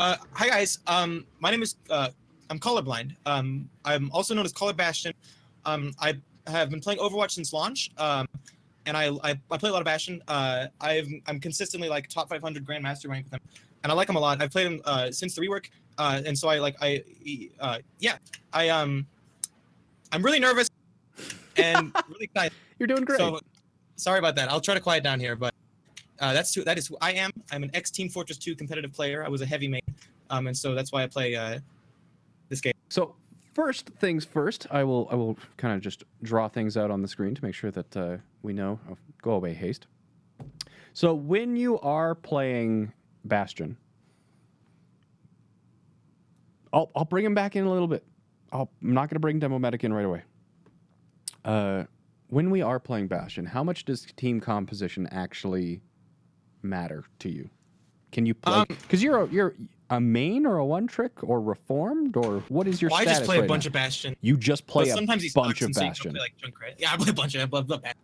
Hi guys. My name is I'm colorblind. I'm also known as Color Bastion. I have been playing Overwatch since launch. And I play a lot of Bastion. I'm consistently like top 500 Grandmaster rank with him, and I like him a lot. I've played him since the rework, and so I'm really nervous and really excited. You're doing great. So sorry about that. I'll try to quiet down here, but that is who I am. I'm an ex-Team Fortress 2 competitive player. I was a heavy main, and so that's why I play this game. So first things first, I will kind of just draw things out on the screen to make sure that we know. Oh, go away, haste. So when you are playing Bastion, I'll bring him back in a little bit. I'm not going to bring Demo Medic in right away. When we are playing Bastion, how much does team composition actually matter to you? Can you play? Because you're a main or a one trick or reformed, or what is your status? I just play right a bunch now? of Bastion. You just play sometimes a bunch of Bastion. So play, like, Junkrat. Yeah, I play a bunch of Bastion.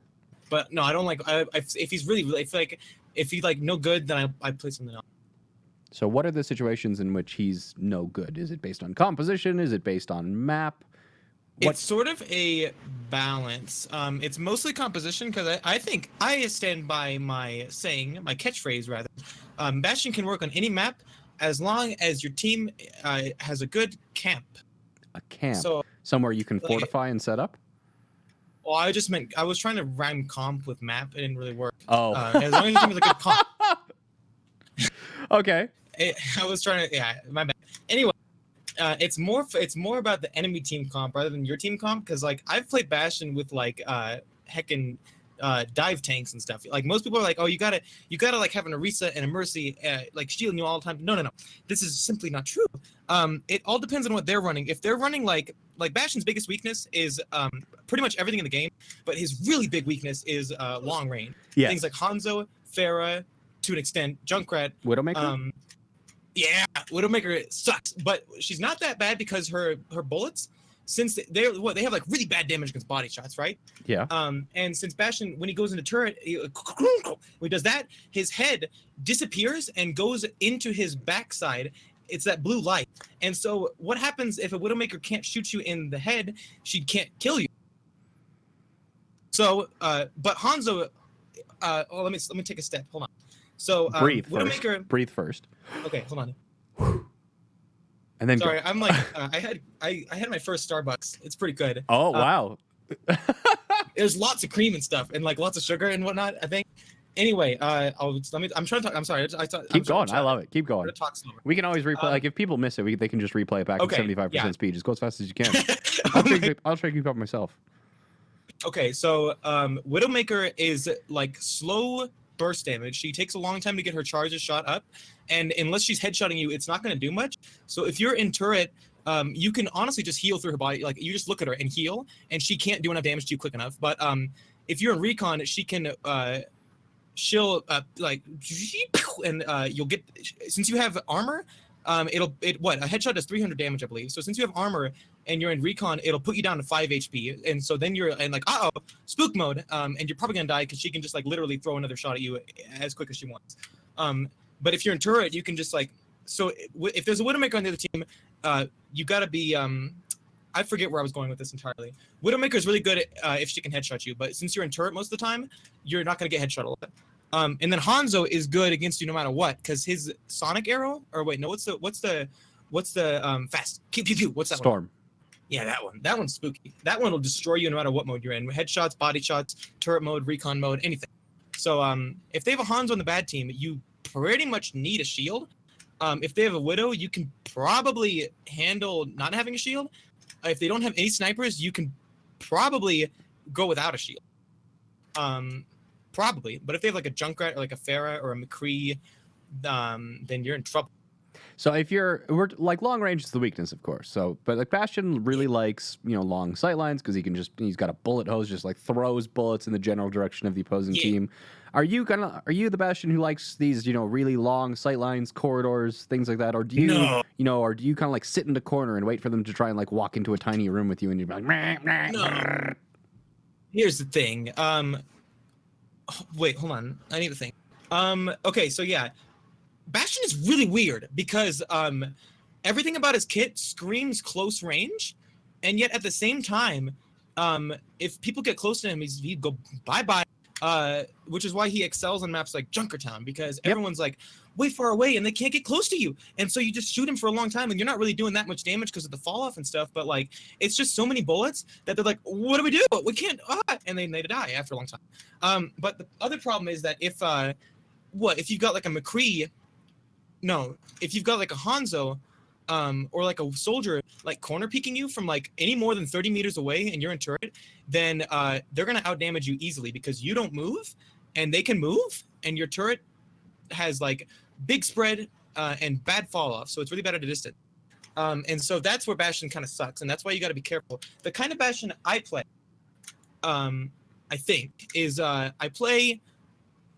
But no, I don't like. If he's really, if he's like no good, then I play something else. So what are the situations in which he's no good? Is it based on composition? Is it based on map? It's sort of a balance. It's mostly composition because I think I stand by my saying, my catchphrase rather. Bastion can work on any map as long as your team has a good camp. A camp? So, somewhere you can fortify and set up? Well, I just meant I was trying to rhyme comp with map. It didn't really work. Oh. As long as your team has a good comp. Okay. I was trying to, yeah, my bad. Anyway. It's more about the enemy team comp rather than your team comp, because like I've played Bastion with like heckin' dive tanks and stuff. Like most people are like, oh, you gotta like have an Orisa and a Mercy like shielding you all the time. No. This is simply not true. It all depends on what they're running. If they're running like Bastion's biggest weakness is pretty much everything in the game, but his really big weakness is long range. Yes. Things like Hanzo, Pharah, to an extent, Junkrat, Widowmaker. Yeah, Widowmaker sucks, but she's not that bad because her bullets, since they have like really bad damage against body shots, right? Yeah. And since Bastion, when he goes into turret, when he does that, his head disappears and goes into his backside. It's that blue light. And so what happens if a Widowmaker can't shoot you in the head? She can't kill you. So, but Hanzo, let me take a step. Hold on. So breathe Widowmaker. First. Breathe first. Okay, hold on. And then sorry, I'm like I had my first Starbucks. It's pretty good. Oh wow. There's lots of cream and stuff, and like lots of sugar and whatnot, I think. Anyway, I'm trying to talk. I'm sorry. Keep going. I love it. Keep going. Talk slower. We can always replay. Like if people miss it, they can just replay it back at 75% speed. Just go as fast as you can. I'll try to keep up myself. Okay, so Widowmaker is like slow burst damage. She takes a long time to get her charges shot up, and unless she's headshotting you, it's not going to do much. So if you're in turret, you can honestly just heal through her body. Like you just look at her and heal, and she can't do enough damage to you quick enough. But if you're in recon, she can she'll like and you'll get, since you have armor, a headshot does 300 damage, I believe. So since you have armor and you're in recon, it'll put you down to 5 HP, and so then you're in like spook mode, and you're probably gonna die because she can just like literally throw another shot at you as quick as she wants. But if you're in turret, you can just like, so if there's a Widowmaker on the other team, you gotta be I forget where I was going with this entirely. Widowmaker is really good at, if she can headshot you, but since you're in turret most of the time, you're not gonna get headshot a lot. And then Hanzo is good against you no matter what, because his sonic arrow, or wait, no, what's the fast pew pew pew? What's that Storm? One? Yeah, that one. That one's spooky. That one will destroy you no matter what mode you're in. Headshots, body shots, turret mode, recon mode, anything. So if they have a Hanzo on the bad team, you pretty much need a shield. If they have a Widow, you can probably handle not having a shield. If they don't have any snipers, you can probably go without a shield. Probably. But if they have like a Junkrat or like a Pharah or a McCree, then you're in trouble. So if we're like, long range is the weakness, of course. So, but like Bastion really likes, long sight lines because he's got a bullet hose, just like throws bullets in the general direction of the opposing team. Are you the Bastion who likes these, really long sight lines, corridors, things like that? Or do you, or do you kind of like sit in the corner and wait for them to try and like walk into a tiny room with you and you're like, no. Here's the thing. Wait, hold on. I need to think. Okay, so yeah. Bastion is really weird because everything about his kit screams close range, and yet at the same time, if people get close to him, he'd go bye-bye, which is why he excels on maps like Junkertown, because everyone's like way far away and they can't get close to you, and so you just shoot him for a long time and you're not really doing that much damage because of the fall off and stuff, but like it's just so many bullets that they're like, what do? We can't, and they die after a long time. But the other problem is that if you've got like a McCree, if you've got like a Hanzo, or like a soldier like corner peeking you from like any more than 30 meters away and you're in turret, then they're gonna outdamage you easily because you don't move and they can move, and your turret has like big spread and bad fall off, so it's really bad at a distance. And so that's where Bastion kind of sucks, and that's why you got to be careful. The kind of Bastion I play, I think, is I play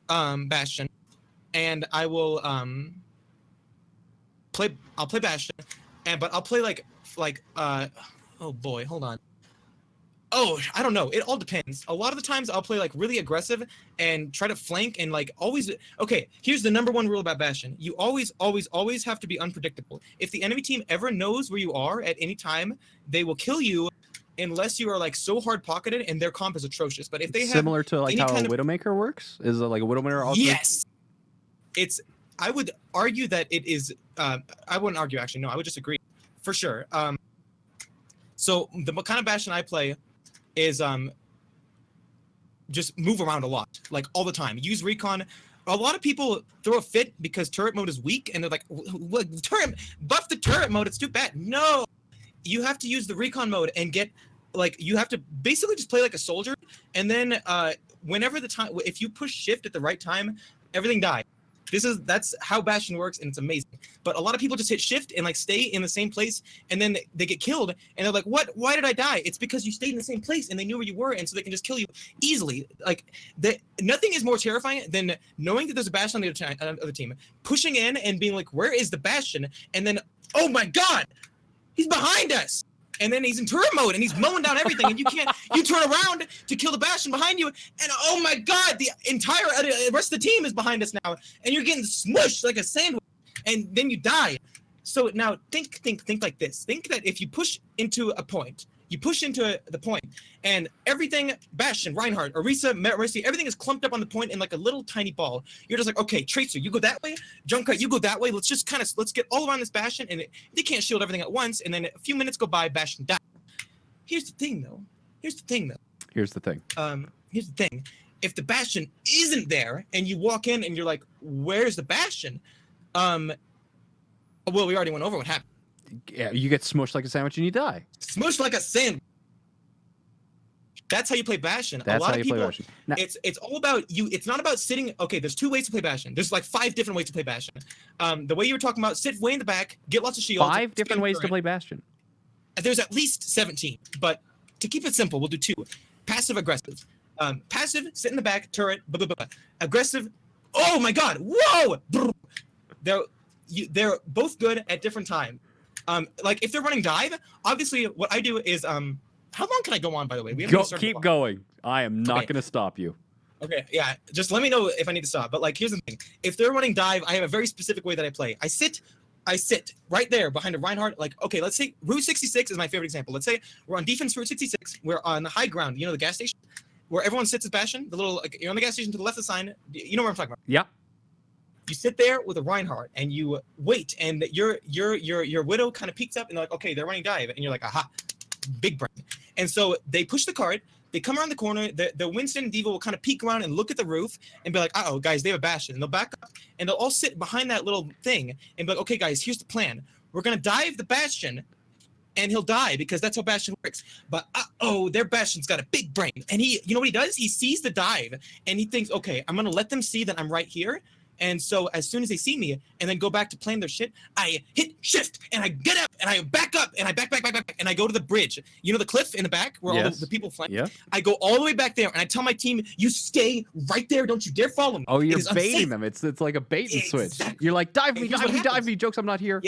Bastion, and I will I'll play Bastion, but I'll play like oh boy, hold on. Oh, I don't know. It all depends. A lot of the times I'll play like really aggressive and try to flank and like always. Okay, here's the number one rule about Bastion. You always have to be unpredictable. If the enemy team ever knows where you are at any time, they will kill you unless you are like so hard pocketed and their comp is atrocious. But if they have similar to like how a Widowmaker works, is it like a Widowmaker also? Yes. I would argue that it is. I wouldn't argue actually. No, I would just agree for sure. So the kind of Bastion I play is just move around a lot, like all the time. Use recon. A lot of people throw a fit because turret mode is weak, and they're like, "What turret? Buff the turret mode. It's too bad." No, you have to use the recon mode and get like you have to basically just play like a soldier, and then whenever the time, if you push shift at the right time, everything dies. That's how Bastion works, and it's amazing. But a lot of people just hit shift and like stay in the same place, and then they get killed, and they're like, "What? Why did I die?" It's because you stayed in the same place, and they knew where you were, and so they can just kill you easily. Like nothing is more terrifying than knowing that there's a Bastion on the other team, pushing in and being like, "Where is the Bastion?" And then, oh my God, he's behind us. And then he's in turret mode and he's mowing down everything, and you turn around to kill the Bastion behind you, and oh my God, the entire rest of the team is behind us now, and you're getting smushed like a sandwich, and then you die. So now think like this. Think that if you push into a point, the point, and everything, Bastion, Reinhardt, Orisa, Mercy, everything is clumped up on the point in like a little tiny ball. You're just like, okay, Tracer, you go that way, Junkrat, you go that way. Let's get all around this Bastion, and they can't shield everything at once. And then a few minutes go by, Bastion dies. Here's the thing, though. Here's the thing. If the Bastion isn't there, and you walk in and you're like, where's the Bastion? Well, we already went over what happened. Yeah, you get smushed like a sandwich and you die. Smushed like a sandwich. That's how you play Bastion. That's a lot how of you people, play Bastion. Now, it's all about you. It's not about sitting. Okay, there's two ways to play Bastion. There's like 5 different ways to play Bastion. The way you were talking about, sit way in the back, get lots of shields. 5 different ways to play Bastion. There's at least 17, but to keep it simple, we'll do 2. Passive, aggressive. Passive, sit in the back, turret. Blah, blah, blah. Aggressive. Oh my God! Whoa! They're both good at different times. Like if they're running dive, obviously what I do is how long can I go on, by the way? Keep going. I am not going to stop you. Okay, yeah. Just let me know if I need to stop. But like here's the thing. If they're running dive, I have a very specific way that I play. I sit right there behind a Reinhardt. Like, okay, let's say Route 66 is my favorite example. Let's say we're on defense Route 66. We're on the high ground, the gas station where everyone sits as Bastion, the little you're on the gas station to the left of the sign. You know what I'm talking about? Yeah. You sit there with a Reinhardt and you wait, and your Widow kind of peeks up and they're like, okay, they're running dive, and you're like, aha, big brain. And so they push the cart, they come around the corner, the Winston and Diva will kind of peek around and look at the roof and be like, uh-oh, guys, they have a Bastion. And they'll back up and they'll all sit behind that little thing and be like, okay, guys, here's the plan. We're gonna dive the Bastion, and he'll die because that's how Bastion works. But their Bastion's got a big brain, and you know what he does? He sees the dive and he thinks, okay, I'm gonna let them see that I'm right here. And so as soon as they see me and then go back to playing their shit, I hit shift and I get up and I back up and I back and I go to the bridge. You know the cliff in the back where all the people flank? Yeah. I go all the way back there and I tell my team, you stay right there. Don't you dare follow me. Oh, you're baiting them. It's like a bait and switch. You're like, dive me, jokes, I'm not here.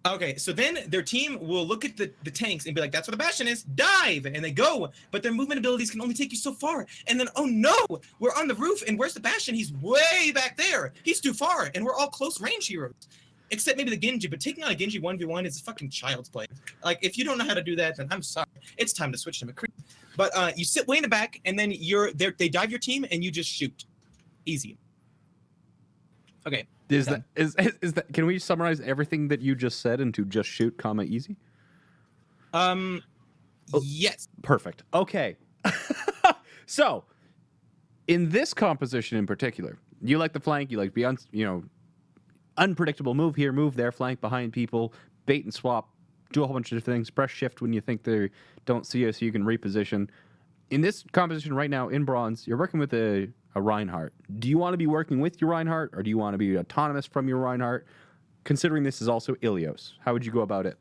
Okay, so then their team will look at the tanks and be like, that's where the Bastion is, dive! And they go, but their movement abilities can only take you so far. And then, oh no, we're on the roof, and where's the Bastion? He's way back there. He's too far, and we're all close range heroes. Except maybe the Genji, but taking on a Genji 1v1 is a fucking child's play. Like, if you don't know how to do that, then I'm sorry. It's time to switch to McCree. But you sit way in the back, and then they dive your team, and you just shoot. Easy. Okay. Is that? Can we summarize everything that you just said into just shoot, comma easy? Yes. Perfect. Okay. So, in this composition in particular, you like the flank. You like unpredictable move here, move there, flank behind people, bait and swap, do a whole bunch of things. Press shift when you think they don't see you, so you can reposition. In this composition right now in bronze, you're working with a Reinhardt. Do you want to be working with your Reinhardt, or do you want to be autonomous from your Reinhardt? Considering this is also Ilios, how would you go about it,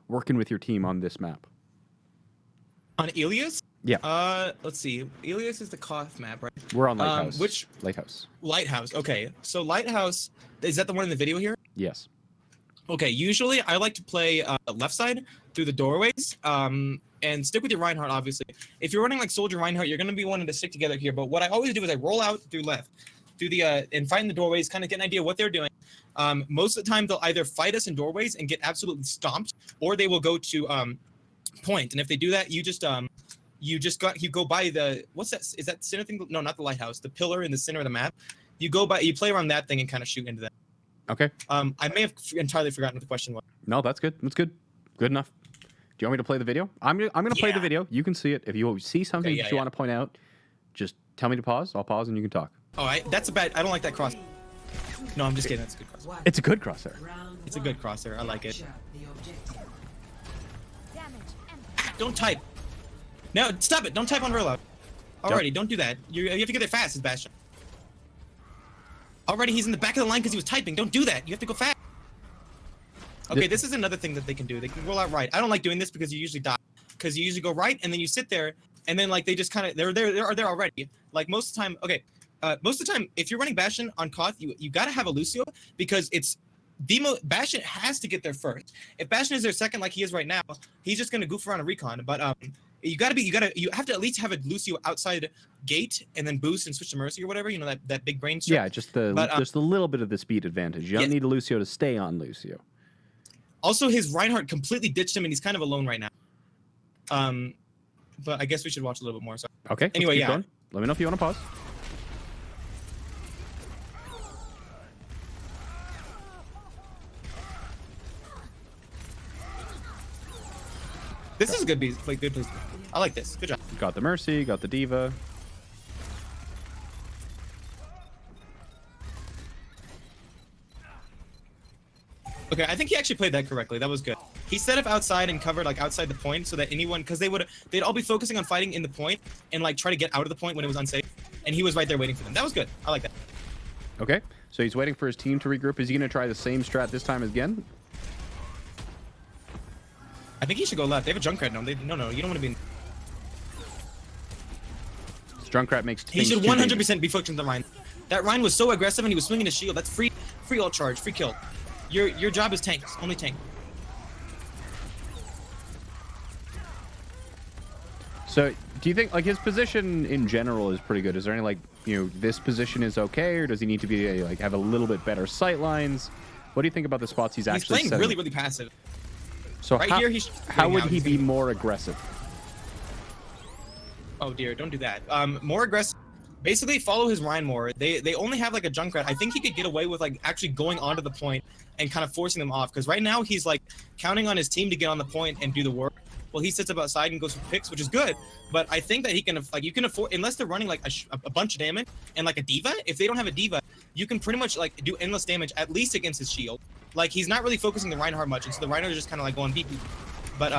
working with your team on this map? On Ilios? Yeah. Let's see. Ilios is the Koth map, right? We're on Lighthouse. Which Lighthouse? Lighthouse. Okay. So Lighthouse, is that the one in the video here? Yes. Okay. Usually, I like to play left side through the doorways. And stick with your Reinhardt, obviously. If you're running like Soldier Reinhardt, you're going to be wanting to stick together here. But what I always do is I roll out through left, through the and find the doorways, kind of get an idea of what they're doing. Most of the time, they'll either fight us in doorways and get absolutely stomped, or they will go to point. And if they do that, you go by the, what's that? Is that center thing? No, not the lighthouse. The pillar in the center of the map. You play around that thing and kind of shoot into that. Okay. I may have entirely forgotten what the question was. No, that's good. That's good. Good enough. Do you want me to play the video? I'm gonna play the video. You can see it. If you see something that you want to point out, just tell me to pause. I'll pause and you can talk. Oh, that's a bad. I don't like that cross. No, I'm just kidding. That's a good cross. It's a good crosshair. It's a good crosshair. I like it. Don't type. No, stop it. Don't type on reload. Alrighty, don't do that. You have to get there fast, Bastion. Already, he's in the back of the line because he was typing. Don't do that. You have to go fast. Okay, this is another thing that they can do. They can roll out right. I don't like doing this because you usually die. Because you usually go right, and then you sit there, and then like they just kind of they're there already. Like most of the time, okay. Most of the time, if you're running Bastion on Koth, you gotta have a Lucio because it's Bastion has to get there first. If Bastion is there second, like he is right now, he's just gonna goof around a recon. But you have to at least have a Lucio outside gate and then boost and switch to Mercy or whatever. You know that big brain. Yeah, just a little bit of the speed advantage. You don't need a Lucio to stay on Lucio. Also, his Reinhardt completely ditched him, and he's kind of alone right now. But I guess we should watch a little bit more. So. Okay. Anyway, yeah. Going. Let me know if you want to pause. This is a good piece. Like good piece. I like this. Good job. Got the Mercy. Got the Diva. Okay, I think he actually played that correctly. That was good. He set up outside and covered like outside the point so that anyone, because they'd all be focusing on fighting in the point and like try to get out of the point when it was unsafe. And he was right there waiting for them. That was good. I like that. Okay, so he's waiting for his team to regroup. Is he going to try the same strat this time again? I think he should go left. They have a Junkrat. No, you don't want to be. Junkrat makes. He should 100% be focused on the Rhine. That Rhine was so aggressive and he was swinging his shield. That's free ult charge, free kill. Your job is tanks, only tank. So, do you think like his position in general is pretty good? Is there any like this position is okay, or does he need to be like have a little bit better sight lines? What do you think about the spots he's actually playing setting? really passive. So right here, how would he be more aggressive? Oh dear, don't do that. More aggressive. Basically, follow his Rhine more. They only have like a Junkrat. I think he could get away with like actually going onto the point and kind of forcing them off. Because right now he's like counting on his team to get on the point and do the work. Well, he sits up outside and goes for picks, which is good. But I think that he can like you can afford unless they're running like a bunch of damage and like a diva. If they don't have a diva, you can pretty much like do endless damage at least against his shield. Like he's not really focusing the Reinhardt much, and so the Reinhardt is just kind of like going beep beep. But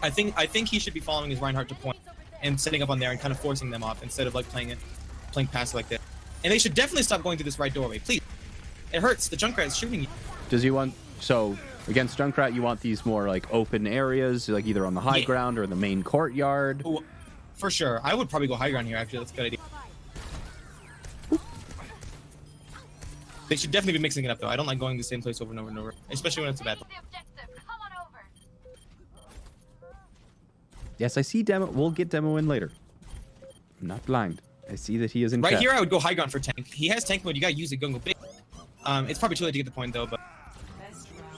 I think he should be following his Reinhardt to point and setting up on there and kind of forcing them off instead of like playing passive like this. And they should definitely stop going through this right doorway, please. It hurts. The Junkrat is shooting you. Does he want so against Junkrat? You want these more like open areas, like either on the high ground or the main courtyard? Oh, for sure. I would probably go high ground here. Actually, that's a good idea. They should definitely be mixing it up though. I don't like going to the same place over and over and over, especially when it's a bad. Yes, I see demo. We'll get demo in later. I'm not blind. I see that he is in Right chat. here, I would go high ground for tank. He has tank mode. You gotta use it. Go big. It's probably too late to get the point though. But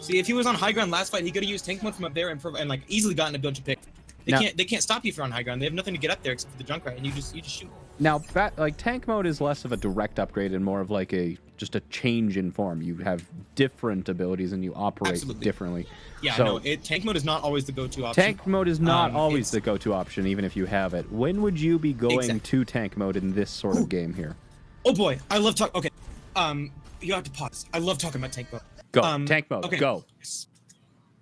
see, if he was on high ground last fight, he could have used tank mode from up there and like easily gotten a bunch of picks. They can't stop you if you're on high ground. They have nothing to get up there except for the Junkrat, and you just shoot. Now, like tank mode is less of a direct upgrade and more of like just a change in form. You have different abilities and you operate differently. Yeah, so, no, tank mode is not always the go-to option. Tank mode is not always the go-to option, even if you have it. When would you be going to tank mode in this sort of game here? Oh boy, I love talk. Okay, you have to pause. I love talking about tank mode. Go tank mode. Okay. Go.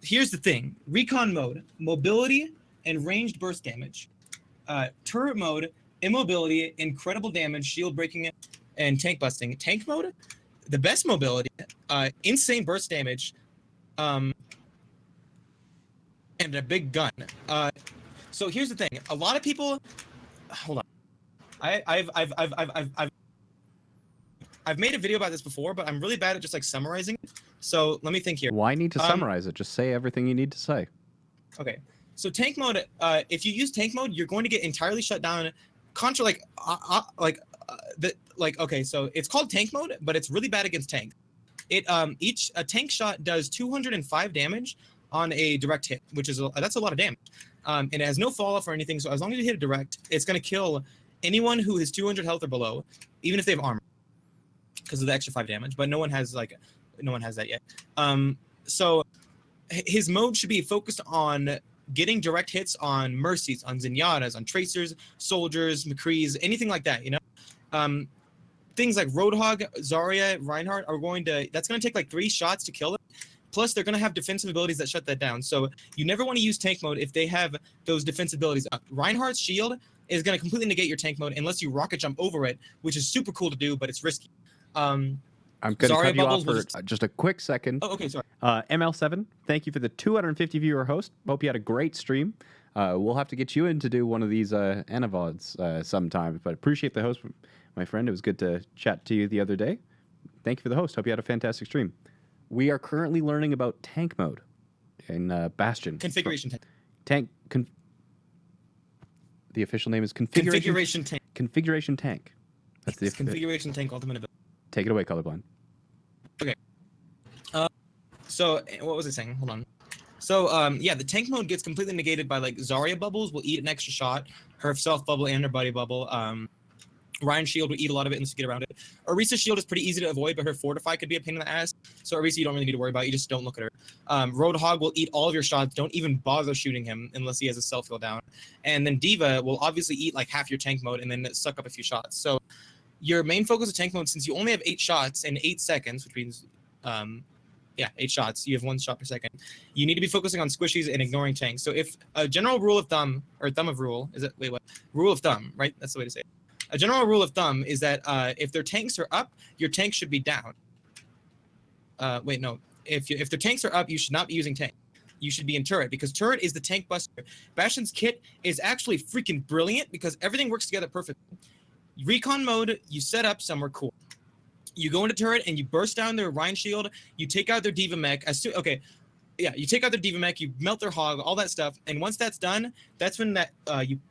Here's the thing: recon mode, mobility and ranged burst damage. Turret mode, immobility, incredible damage, shield breaking, and tank busting. Tank mode, the best mobility, insane burst damage, and a big gun. So here's the thing: a lot of people. Hold on. I've made a video about this before, but I'm really bad at just like summarizing it. So let me think here. Why need to summarize it? Just say everything you need to say. Okay. So tank mode, if you use tank mode, you're going to get entirely shut down. Contra okay, so it's called tank mode, but it's really bad against tank. A tank shot does 205 damage on a direct hit, which is that's a lot of damage. And it has no fall off or anything. So as long as you hit a direct, it's going to kill anyone who is 200 health or below, even if they have armor, because of the extra 5 damage. But no one has that yet. So his mode should be focused on getting direct hits on Mercies, on Zenyatas, on Tracers, Soldiers, McCrees, anything like that, you know? Things like Roadhog, Zarya, Reinhardt that's going to take like 3 shots to kill them. Plus, they're going to have defensive abilities that shut that down. So you never want to use tank mode if they have those defensive abilities up. Reinhardt's shield is going to completely negate your tank mode unless you rocket jump over it, which is super cool to do, but it's risky. I'm going to cut you off for just a quick second. Oh, okay, sorry. ML7, thank you for the 250 viewer host. Hope you had a great stream. We'll have to get you in to do one of these Anavods sometime, but appreciate the host, my friend. It was good to chat to you the other day. Thank you for the host. Hope you had a fantastic stream. We are currently learning about tank mode in Bastion. Configuration tank. The official name is Configuration Tank. Configuration Tank. That's the Configuration Tank ultimate ability. Take it away, Colorblind. Okay. So what was I saying? Hold on. So yeah, the tank mode gets completely negated by like Zarya bubbles will eat an extra shot, her self bubble and her buddy bubble. Ryan's shield will eat a lot of it and just get around it. Orisa's shield is pretty easy to avoid, but her fortify could be a pain in the ass. So Orisa you don't really need to worry about. You just don't look at her. Roadhog will eat all of your shots. Don't even bother shooting him unless he has a self heal down. And then Diva will obviously eat like half your tank mode and then suck up a few shots. So your main focus of tank mode, since you only have 8 shots in 8 seconds, which means 8 shots, you have 1 shot per second, you need to be focusing on squishies and ignoring tanks. So if a general rule of thumb, or thumb of rule, is it, wait, what? Rule of thumb, right? That's the way to say it. A general rule of thumb is that if their tanks are up, your tank should be down. Wait, no. If their tanks are up, you should not be using tank. You should be in turret, because turret is the tank buster. Bastion's kit is actually freaking brilliant because everything works together perfectly. Recon mode, you set up somewhere cool. You go into turret and you burst down their Rhine shield. You take out their Diva mech. You take out their Diva mech. You melt their hog, all that stuff. And once that's done, that's when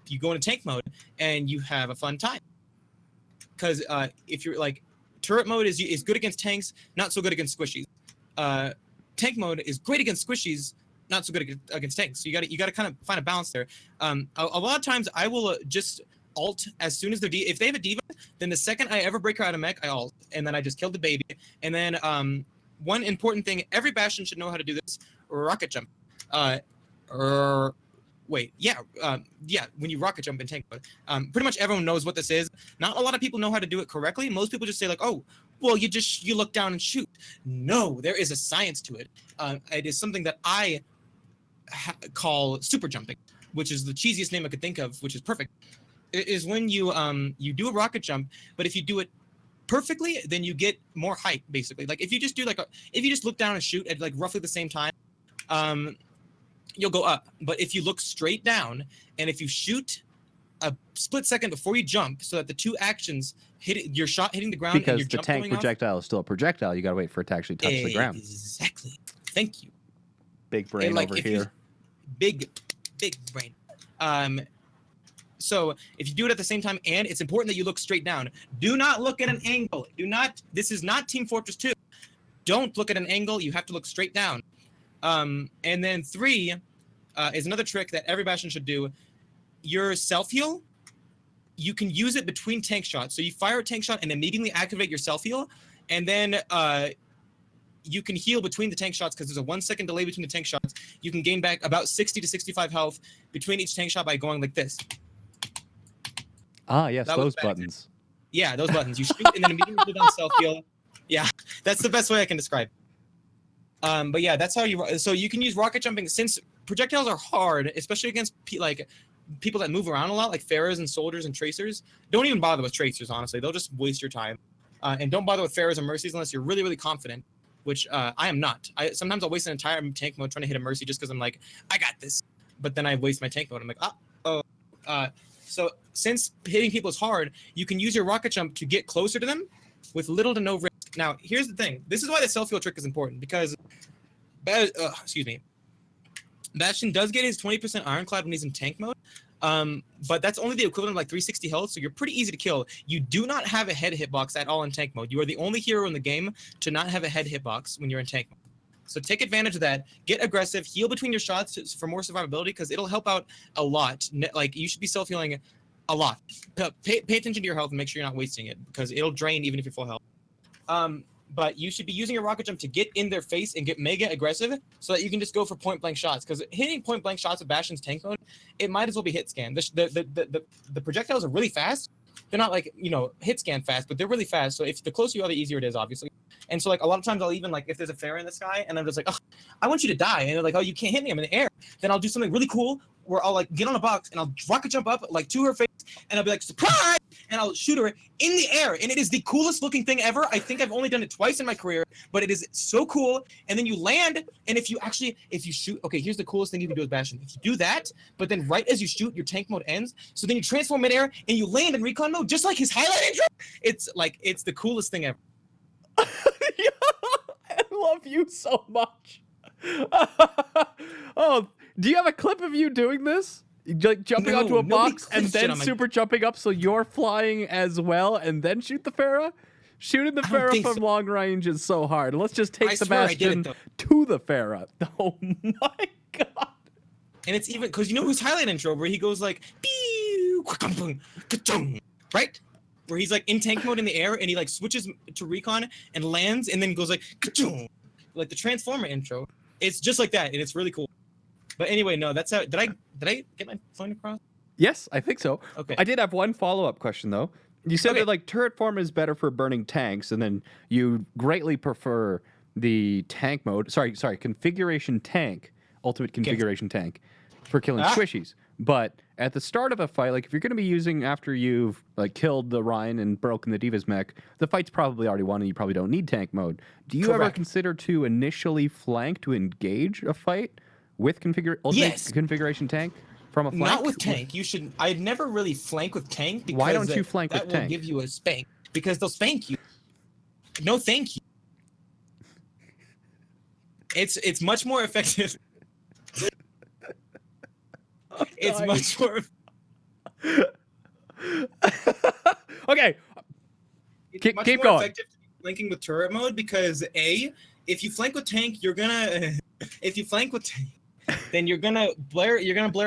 you go into tank mode and you have a fun time. Because if you're like, turret mode is good against tanks, not so good against squishies. Tank mode is great against squishies, not so good against tanks. So you got to kind of find a balance there. A lot of times I will just alt as soon as they're if they have a Diva, then the second I ever break her out of mech, I alt, and then I just kill the baby. And then one important thing, every Bastion should know how to do this: rocket jump. When you rocket jump in tank mode, pretty much everyone knows what this is. Not a lot of people know how to do it correctly. Most people just say like, oh, well, you look down and shoot. No, there is a science to it. It is something that I call super jumping, which is the cheesiest name I could think of, which is perfect. It is when you do a rocket jump, but if you do it perfectly, then you get more height, basically. Like if you just look down and shoot at like roughly the same time, you'll go up. But if you look straight down and if you shoot a split second before you jump, so that the 2 actions your shot hitting the ground, because and your the jump tank projectile is still a projectile, you gotta wait for it to actually touch the ground. Exactly. Thank you. Big brain over here. Big brain. So if you do it at the same time, and it's important that you look straight down. Do not look at an angle. This is not Team Fortress 2. Don't look at an angle. You have to look straight down. And then 3 is another trick that every Bastion should do. Your self-heal, you can use it between tank shots. So you fire a tank shot and immediately activate your self-heal. And then you can heal between the tank shots because there's a 1 second delay between the tank shots. You can gain back about 60 to 65 health between each tank shot by going like this. Ah, yes, those buttons. Yeah, those buttons. You shoot and then immediately put on self-heal. Yeah, that's the best way I can describe it. But yeah, that's how you... So you can use rocket jumping. Since projectiles are hard, especially against people that move around a lot, like Pharahs and soldiers and tracers. Don't even bother with tracers, honestly. They'll just waste your time. And don't bother with Pharahs and mercies unless you're really, really confident, which I am not. Sometimes I'll waste an entire tank mode trying to hit a mercy just because I'm like, I got this. But then I waste my tank mode. I'm like, so since hitting people is hard, you can use your rocket jump to get closer to them with little to no risk. Now, here's the thing. This is why the self-heal trick is important, because, Bastion does get his 20% ironclad when he's in tank mode, but that's only the equivalent of like 360 health, so you're pretty easy to kill. You do not have a head hitbox at all in tank mode. You are the only hero in the game to not have a head hitbox when you're in tank mode. So take advantage of that. Get aggressive. Heal between your shots for more survivability because it'll help out a lot. Like, you should be self-healing a lot. Pay attention to your health and make sure you're not wasting it because it'll drain even if you're full health. But you should be using a rocket jump to get in their face and get mega aggressive so that you can just go for point-blank shots. Because hitting point-blank shots with Bastion's tank mode, it might as well be hit scan. The projectiles are really fast. They're not like, hit scan fast, but they're really fast. So if the closer you are, the easier it is, obviously. And so, like, a lot of times I'll even, like, if there's a Pharah in the sky and I'm just like, oh, I want you to die. And they're like, oh, you can't hit me. I'm in the air. Then I'll do something really cool where I'll, like, get on a box and I'll rocket jump up, like, to her face. And I'll be like, surprise! And I'll shoot her in the air. And it is the coolest looking thing ever. I think I've only done it twice in my career, but it is so cool. And then you land. And if you shoot, okay, here's the coolest thing you can do with Bastion. If you do that, but then right as you shoot, your tank mode ends. So then you transform midair and you land in recon mode, just like his highlight intro. It's the coolest thing ever. I love you so much. Oh, do you have a clip of you doing this? Like jumping onto a box and then super jumping up so you're flying as well and then shoot the Pharah? Shooting the Pharah from long range is so hard. Let's just take the Bastion to the Pharah. Oh my god. And it's even because you know his highlight intro where he goes like right? Where he's like in tank mode in the air and he like switches to recon and lands and then goes like the Transformer intro. It's just like that and it's really cool. But anyway, no, that's how. Did I get my point across? Yes, I think so. Okay. I did have one follow-up question though. You said that like turret form is better for burning tanks, and then you greatly prefer the tank mode. Sorry, configuration tank, ultimate configuration tank, for killing squishies. But at the start of a fight, like if you're going to be using after you've like killed the Ryan and broken the Diva's mech, the fight's probably already won, and you probably don't need tank mode. Do you ever consider to initially flank to engage a fight with configuration tank from a flank? Not with tank. You should. I'd never really flank with tank because why don't you flank with tank? That will give you a spank because they'll spank you. No, thank you. It's much more effective. It's much more. Okay. It's much keep more going. effective to be flanking with turret mode because if you flank with tank, you're gonna. If you flank with tank, then you're gonna blare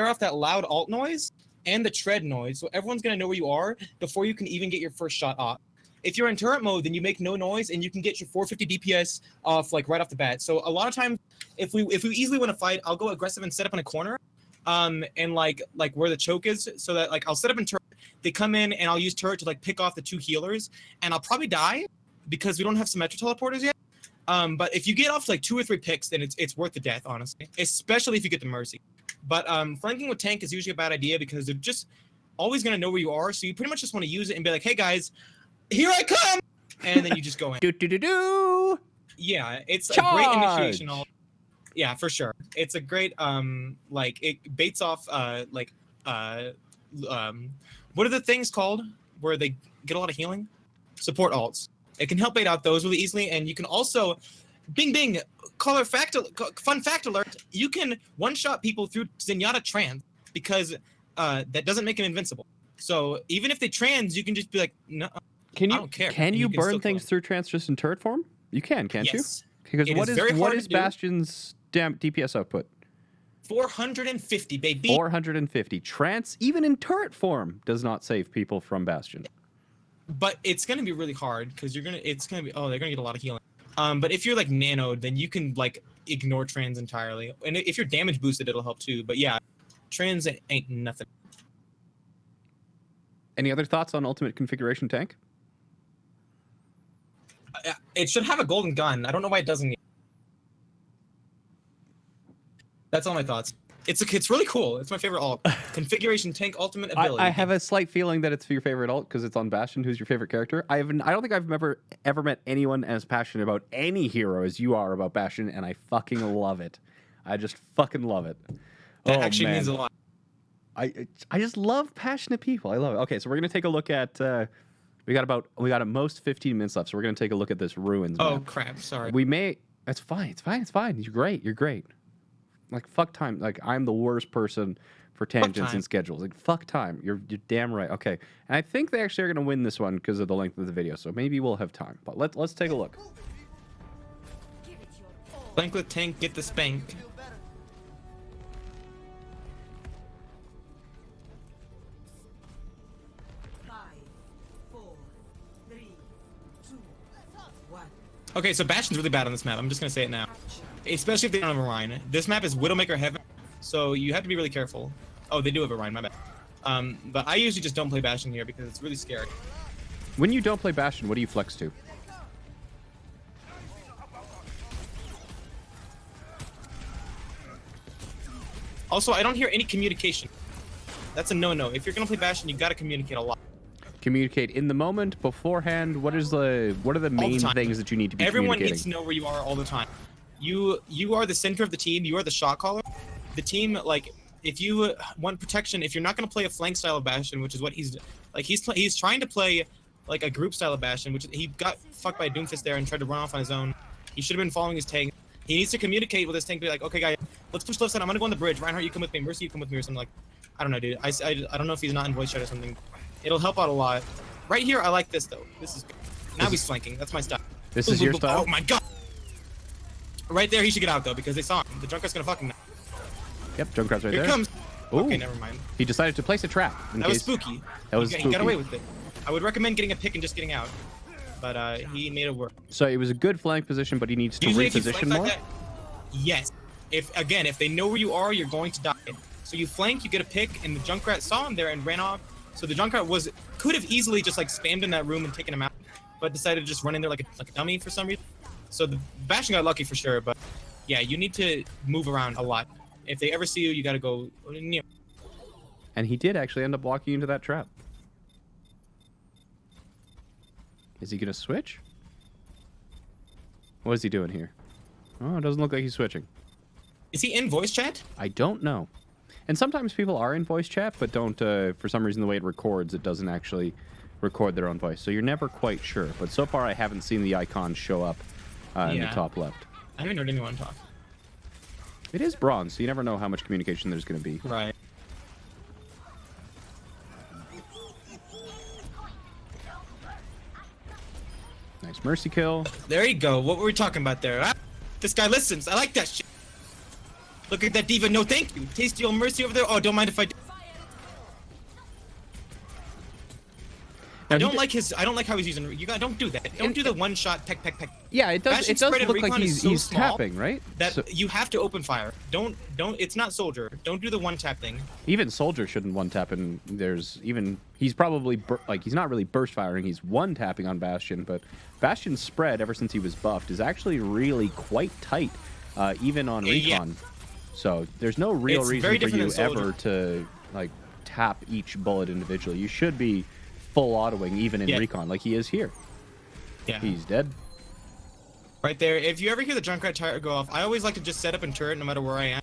off that loud alt noise and the tread noise, so everyone's gonna know where you are before you can even get your first shot off. If you're in turret mode, then you make no noise and you can get your 450 DPS off like right off the bat. So a lot of times, if we easily win a fight, I'll go aggressive and set up in a corner, and like where the choke is, so that like I'll set up in turret. They come in and I'll use turret to like pick off the 2 healers, and I'll probably die because we don't have symmetric teleporters yet. But if you get off like 2 or 3 picks, then it's worth the death, honestly. Especially if you get the mercy. But flanking with tank is usually a bad idea because they're just always gonna know where you are. So you pretty much just want to use it and be like, "Hey guys, here I come!" And then you just go in. Yeah, it's a great initiation. Yeah, for sure. It's a great like it baits off what are the things called where they get a lot of healing? Support alts. It can help bait out those really easily, and you can also, bing, fun fact alert, you can one-shot people through Zenyatta Trance because that doesn't make him invincible. So even if they trans, you can just be like, no, I don't care. Can and you can burn still kill things him. through trans just in turret form? You can, can't Yes. you? Because It what is very what hard is to do. Bastion's damn DPS output? 450, baby. 450. Trance, even in turret form, does not save people from Bastion. But it's gonna be really hard because they're gonna get a lot of healing. But if you're like nanoed, then you can like ignore trans entirely. And if you're damage boosted, it'll help too. But yeah, trans ain't nothing. Any other thoughts on ultimate configuration tank? It should have a golden gun. I don't know why it doesn't. That's all my thoughts. It's really cool. It's my favorite ult. Configuration tank ultimate ability. I have a slight feeling that it's your favorite ult because it's on Bastion. Who's your favorite character? I don't think I've ever met anyone as passionate about any hero as you are about Bastion, and I fucking love it. I just fucking love it. That actually means a lot. I just love passionate people. I love it. Okay, so we're gonna take a look at. We got at most 15 minutes left, so we're gonna take a look at this ruins. Oh map. crap! Sorry. We may. That's fine. It's fine. It's fine. You're great. You're great. Like fuck time. Like I'm the worst person for tangents and schedules. Like fuck time. You're damn right. Okay. And I think they actually are gonna win this one because of the length of the video. So maybe we'll have time. But let's take a look. Flank with tank. Get the spank. Okay, so Bastion's really bad on this map. I'm just gonna say it now. Especially if they don't have a Rhine. This map is Widowmaker Heaven, so you have to be really careful. Oh, they do have a Rhine, my bad. But I usually just don't play Bastion here because it's really scary. When you don't play Bastion, what do you flex to? Also, I don't hear any communication. That's a no-no. If you're gonna play Bastion, you gotta communicate a lot. Communicate in the moment, beforehand. What are the main things that you need to be Everyone communicating? needs to know where you are all the time. You are the center of the team. You are the shot caller. The team, like, if you want protection, if you're not gonna play a flank style of Bastion, which is what he's trying to play like a group style of Bastion, which he got fucked by Doomfist there and tried to run off on his own. He should have been following his tank. He needs to communicate with his tank, be like, okay, guys, let's push left side. I'm gonna go on the bridge. Reinhardt, you come with me. Mercy, you come with me, or something like. I don't know, dude. I don't know if he's not in voice chat or something. It'll help out a lot. Right here, I like this though. This is good. Now he's flanking. That's my style. This is your style? Oh my god. Right there, he should get out though because they saw him. The Junkrat's gonna fuck him now. Yep, Junkrat's right Here there. comes. Ooh. Okay, never mind. He decided to place a trap. That was spooky. That was He spooky. got away with it. I would recommend getting a pick and just getting out. But he made it work. So it was a good flank position, but he needs to Usually if you reposition flank more. like that, yes. If they know where you are, you're going to die. So you flank, you get a pick, and the Junkrat saw him there and ran off. So the Junkrat could have easily just like spammed in that room and taken him out, but decided to just run in there like a dummy for some reason. So the Bastion got lucky for sure, but yeah, you need to move around a lot. If they ever see you, you gotta go. And he did actually end up walking into that trap. Is he gonna switch? What is he doing here? Oh, it doesn't look like he's switching. Is he in voice chat? I don't know. And sometimes people are in voice chat, but don't, for some reason, the way it records, it doesn't actually record their own voice. So you're never quite sure. But so far, I haven't seen the icon show up in the top left. I haven't heard anyone talk. It is bronze, so you never know how much communication there's going to be. Right. Nice mercy kill. There you go. What were we talking about there? Ah, this guy listens. I like that shit. Look at that diva. No, thank you. Tasty old mercy over there. Oh, don't mind if I. Now, I don't like how he's using. You guys don't do that. Don't do the one shot peck peck peck. Yeah, it does. Bastion It does spread and look like recon is he's, so he's small tapping, right? That So, you have to open fire. Don't. It's not soldier. Don't do the one tap thing. even soldier shouldn't one tap, and he's probably he's not really burst firing. He's one tapping on Bastion, but Bastion's spread ever since he was buffed is actually really quite tight, even on recon. Yeah. So there's no real It's reason very for different you than soldier. ever to like tap each bullet individually. You should be full autoing even in recon, like he is here. Yeah. He's dead. Right there. If you ever hear the Junkrat tire go off, I always like to just set up in turret no matter where I am,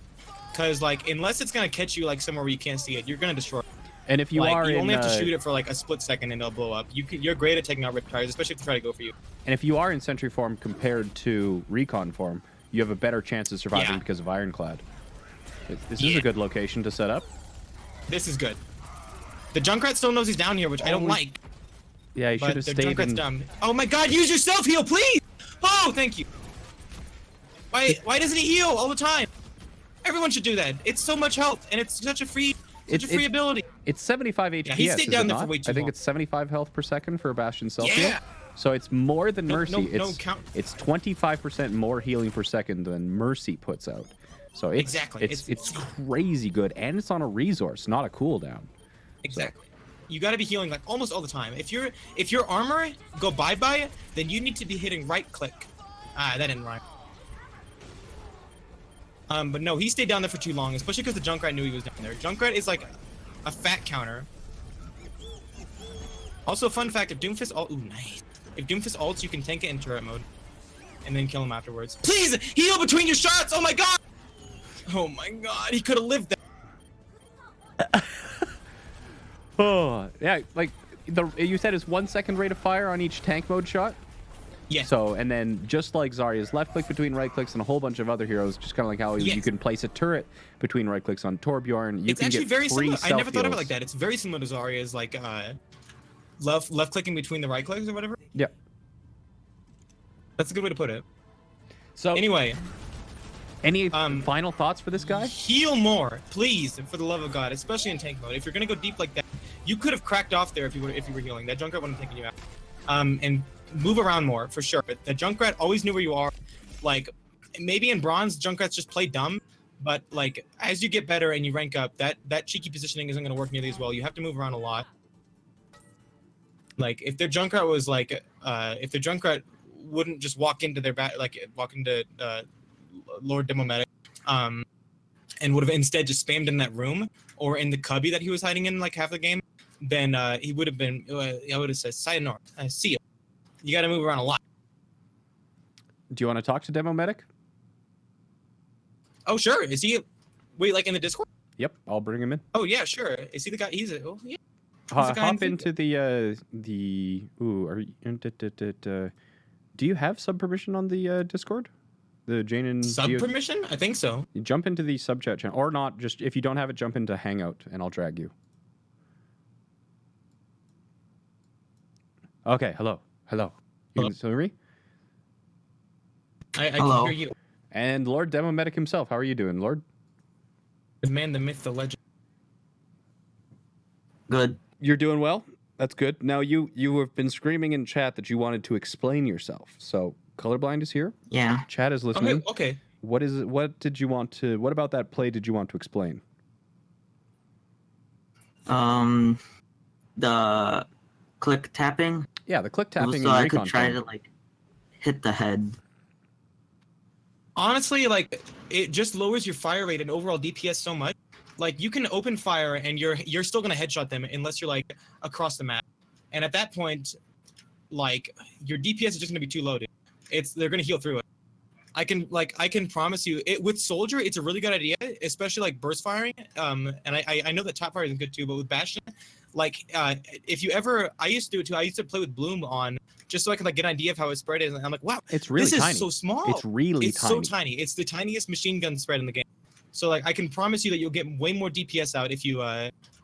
because like unless it's gonna catch you like somewhere where you can't see it, you're gonna destroy it. And if you Like, are you only in, have to shoot it for like a split second and it'll blow up. You're great at taking out rip tires, especially if they try to go for you. and if you are in sentry form compared to recon form, you have a better chance of surviving because of ironclad. This is a good location to set up. This is good. The Junkrat still knows he's down here, which I don't like. Yeah, he should have The stayed Junkrat's in. dumb. Oh my God! Use your self heal, please. Oh, thank you. Why doesn't he heal all the time? Everyone should do that. It's so much health, and it's such a free ability. It's 75 HPS. Yeah, he stayed down there for way too I think long. it's 75 health per second for a Bastion self heal. Yeah. So it's more than Mercy. No count. It's 25% more healing per second than Mercy puts out. So it's Exactly. It's crazy good, and it's on a resource, not a cooldown. Exactly. You got to be healing like almost all the time. If your armor go bye-bye, then you need to be hitting right click. Ah, that didn't rhyme. But no, he stayed down there for too long, especially because the Junkrat knew he was down there. Junkrat is like a fat counter. Also, fun fact: if Doomfist nice. If Doomfist ults, you can tank it in turret mode, and then kill him afterwards. Please heal between your shots. Oh my God! Oh my God! He could have lived that. Oh yeah, like you said, it's 1 second rate of fire on each tank mode shot. Yeah. So, and then just like Zarya's left click between right clicks and a whole bunch of other heroes, just kind of like how you can place a turret between right clicks on Torbjorn. It's actually very similar. I never thought of it like that. that. It's very similar to Zarya's like left clicking between the right clicks or whatever. Yeah. That's a good way to put it. So Anyway, any final thoughts for this guy? heal more, please, for the love of God, especially in tank mode. If you're gonna go deep like that, you could have cracked off there if you were healing. That Junkrat wouldn't have taken you out. And move around more for sure. The Junkrat always knew where you are. Like maybe in bronze, Junkrats just play dumb, but like as you get better and you rank up, that cheeky positioning isn't gonna work nearly as well. You have to move around a lot. Like if their Junkrat was like, if the Junkrat wouldn't just walk into their walk into Lord Demomedic, and would have instead just spammed in that room or in the cubby that he was hiding in like half the game, then he would have been. I would have said, "Sayonara, I see you." You got to move around a lot. Do you want to talk to Demomedic? Oh sure, is he? Wait, like in the Discord? Yep, I'll bring him in. Oh yeah, sure. Is he the guy? He's a. Oh, yeah. Hop into the ooh. Are you? Do you have sub permission on the Discord? The Jayne and Sub permission? I think so. You jump into the sub chat channel, or not. Just if you don't have it, jump into Hangout, and I'll drag you. Okay. Hello. You can still hear me? I can hear you. And Lord Demomedic himself. How are you doing, Lord? The man, the myth, the legend. Good. You're doing well. That's good. Now you have been screaming in chat that you wanted to explain yourself. So Kolorblind is here. Yeah. Chat is listening. Okay. What is it? What did you want to? What about that play did you want to explain? The click tapping. Yeah, the click tapping. So and I recon could try time. to like hit the head. Honestly, like it just lowers your fire rate and overall DPS so much. Like you can open fire and you're still gonna headshot them unless you're like across the map. And at that point, like your DPS is just gonna be too low, dude. They're gonna heal through it. I can promise you it with Soldier, it's a really good idea, especially like burst firing. And I know that top fire is good too, but with Bastion, like if you ever I used to do it too. I used to play with Bloom on just so I could like get an idea of how his spread is. And I'm like, wow, It's really this tiny. is so small. It's really it's tiny. so tiny. It's the tiniest machine gun spread in the game. So like I can promise you that you'll get way more DPS out if you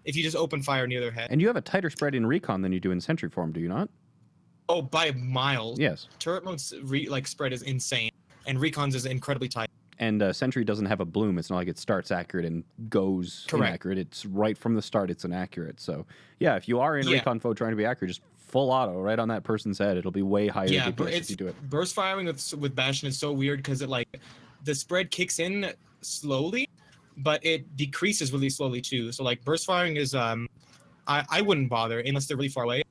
just open fire near their head. And you have a tighter spread in recon than you do in sentry form, do you not? Oh, by miles. Yes. Turret mode's spread is insane, and recon's is incredibly tight. And sentry doesn't have a bloom. It's not like it starts accurate and goes inaccurate. It's right from the start. It's inaccurate. So yeah, if you are in recon foe trying to be accurate, just full auto right on that person's head. It'll be way higher DPS if you do it. Burst firing with Bastion is so weird because it like the spread kicks in slowly, but it decreases really slowly too. So like burst firing is I wouldn't bother unless they're really far away.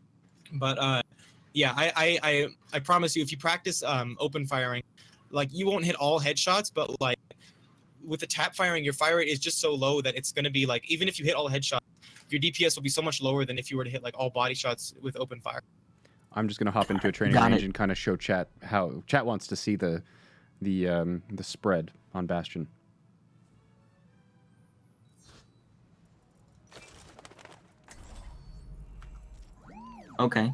But yeah, I promise you if you practice open firing, like you won't hit all headshots, but like with the tap firing, your fire rate is just so low that it's gonna be like even if you hit all headshots, your DPS will be so much lower than if you were to hit like all body shots with open fire. I'm just gonna hop into a training range and kind of show chat how chat wants to see the spread on Bastion. Okay.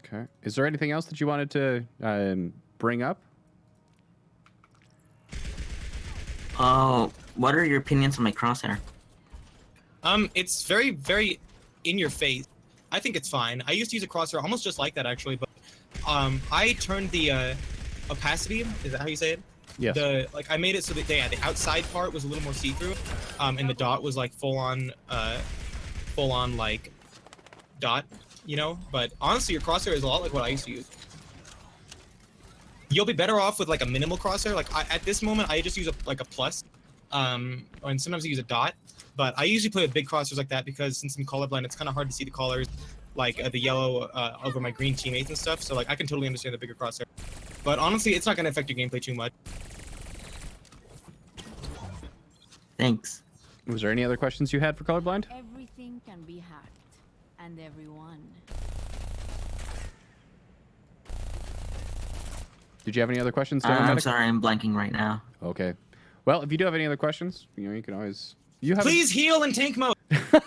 Okay. Is there anything else that you wanted to bring up? What are your opinions on my crosshair? It's very, very in your face. I think it's fine. I used to use a crosshair almost just like that actually, but I turned the opacity. Is that how you say it? Yes. I made it so that the outside part was a little more see-through, and the dot was like full on like dot, you know. But honestly, your crosshair is a lot like what I used to use. You'll be better off with like a minimal crosshair. Like at this moment, I just use a plus, and sometimes I use a dot. But I usually play with big crosshairs like that because since I'm colorblind, it's kind of hard to see the colors, like the yellow over my green teammates and stuff. So like I can totally understand the bigger crosshair. But honestly, it's not going to affect your gameplay too much. Thanks. Was there any other questions you had for Colorblind? Everything can be hacked, and everyone. Did you have any other questions? I'm Dynamatic? sorry, I'm blanking right now. Okay. Well, if you do have any other questions, you can always. You have. Please heal in tank mode. I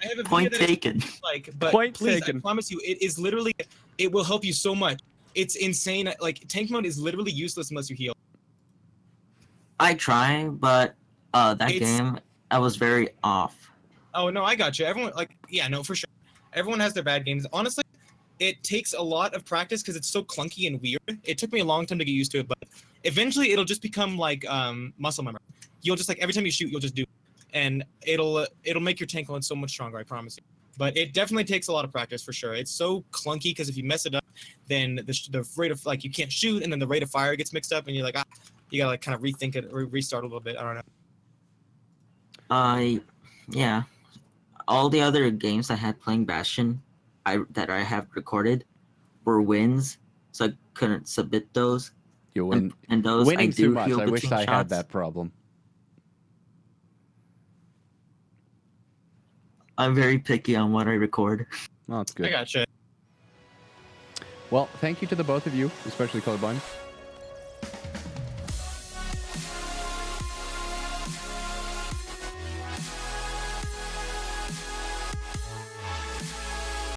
have a Point video that taken. but Point please, taken. I promise you, it is literally, it will help you so much. It's insane. Like tank mode is literally useless unless you heal. I try, but game I was very off. Oh no, I got you. Everyone no, for sure. Everyone has their bad games. Honestly, it takes a lot of practice because it's so clunky and weird. It took me a long time to get used to it, but eventually it'll just become like muscle memory. You'll just like every time you shoot, you'll just do it. And it'll make your tank mode so much stronger, I promise you. But it definitely takes a lot of practice for sure. It's so clunky because if you mess it up, then the rate of you can't shoot, and then the rate of fire gets mixed up, and you're like you gotta kind of rethink it or restart a little bit. I don't know. Yeah. All the other games I had playing Bastion, that I have recorded, were wins, so I couldn't submit those. You win. And those Winning I do too much. heal I wish between I had shots. that problem. I'm very picky on what I record. Well, that's good. I gotcha. Well, thank you to the both of you, especially Colorblind.